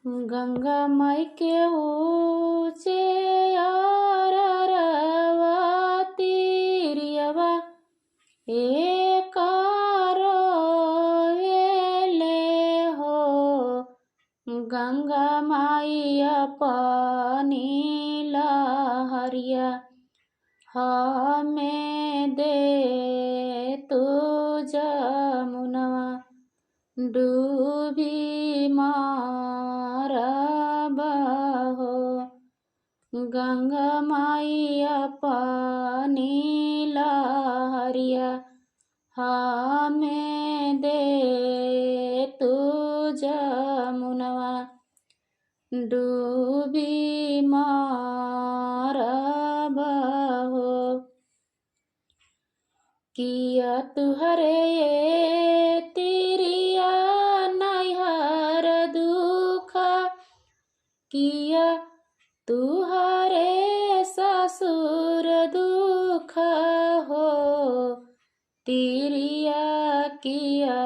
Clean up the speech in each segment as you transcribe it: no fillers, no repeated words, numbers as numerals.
गंगा माई के ऊँचे अररवा तिरियवा एकारो वेले हो। गंगा माई अपनी लहरिया हमें दे तू जमुनवा डूबी मारबा हो। गंगा माई अपनी लहरिया हमें दे तू जमुनवा डूबी मारबा हो। किया तुहरे ये तिरिया नैहर दुख, किया तुहरे ससुर दुख हो। तिरिया किया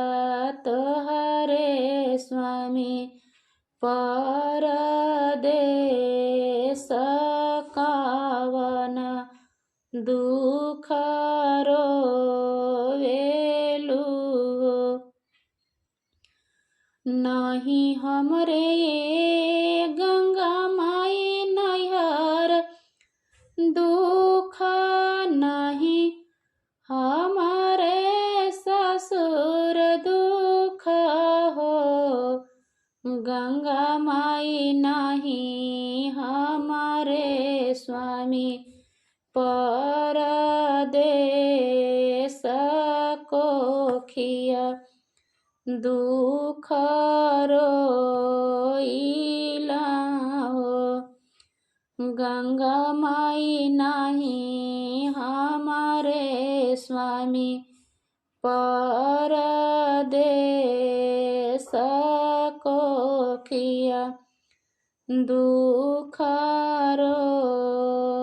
तोहरे स्वामी परदेस कावन दुख रोवेलु हो। नहीं हमरे ये गंगा माई नैहर दुख, नहीं हमारे ससुर दुख हो। गंगा माई नहीं हमारे स्वामी परदेस कोखिया दुख रोइला हो। गंगा माई नहीं हमारे स्वामी परदेस कोखिया दुख रोइला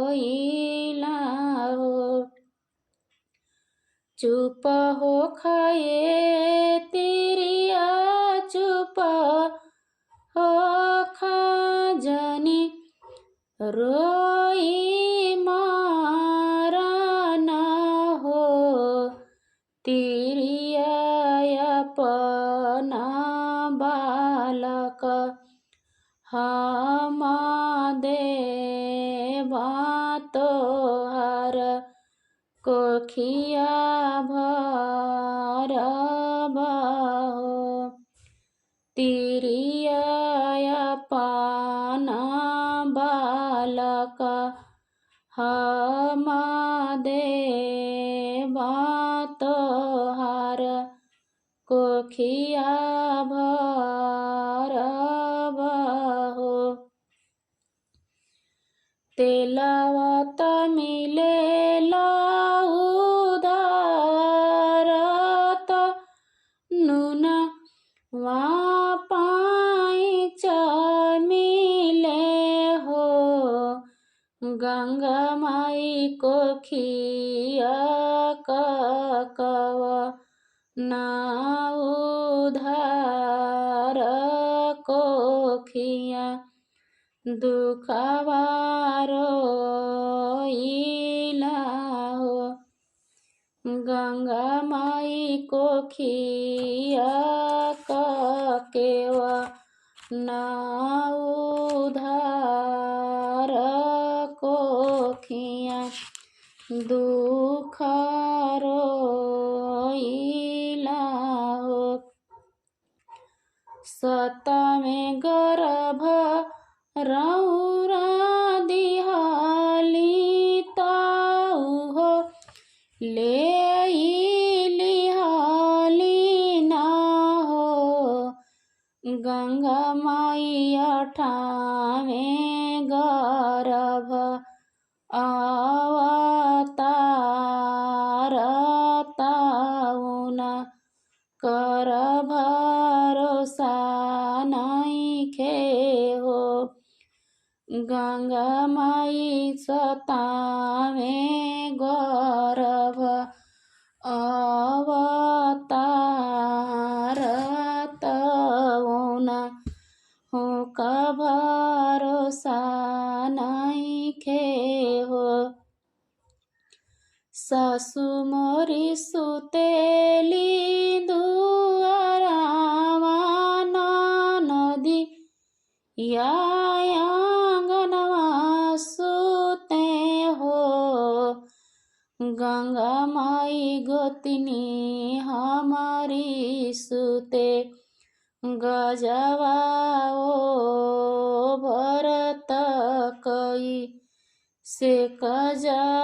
हो। चुप हो खाए तिरिया चुप हो खाजनी रोई मारन हो। तिरिया अपना बालक हम देवा तोहर कोखिया भरबा हो। तिरिया अपना बालक हम देवा तोहर कोखिया भरबा हो। तेलवा त मिलेला उधार त नून वा पाइच मिले हो। गंगा माई कोखिया ककवा ना उधार कोखिया दुखवा रोइला हो। गंगा माई कोखिया ककेवा ना उधार कोखिया दुख रोइला हो। सत में गर्भ रौरा दिहाली ताऊ हो ले लिहाली ना हो। गंगा माई अठावे गर्भ अवतार ताउन कर भरोसा नइखे हो। गंगा माई सतावे गर्भ अवतार तउन का भरोसा नइखे हो। सासु मोरी सुतेली दुआरामा नदी या आंगनवा सुते हो। गंगा माई गोतनी हमारी सुते गजवा ओ भरत कई से कजगाई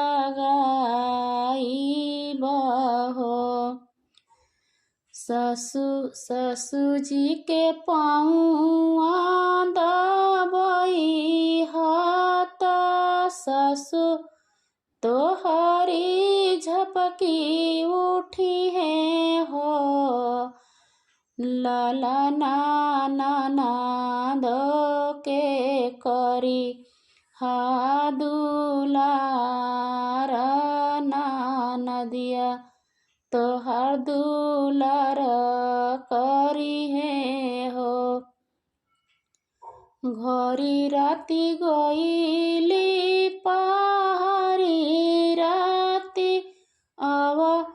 बहो। ससु जी के पाँवा दबई हाथ ससु तोहरी झपकी उठी है हो। लाला नाना दो के करी हादुलार नदिया तोहर दुलार करी है हो। घरी राती गईली पहाड़ी राती अव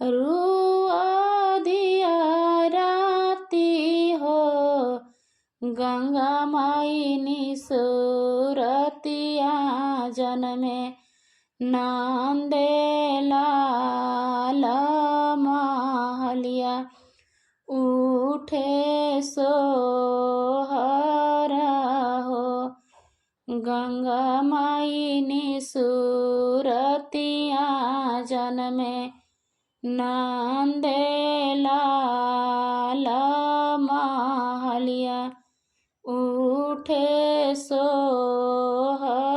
रुआ दिया राती हो। गंगा माई निसुरतिया जनमे नंदेलाल महलिया उठे सोहरा हो। गंगा माई निसुरतिया जनमे नंदेलाल महलिया उठे सोहरा।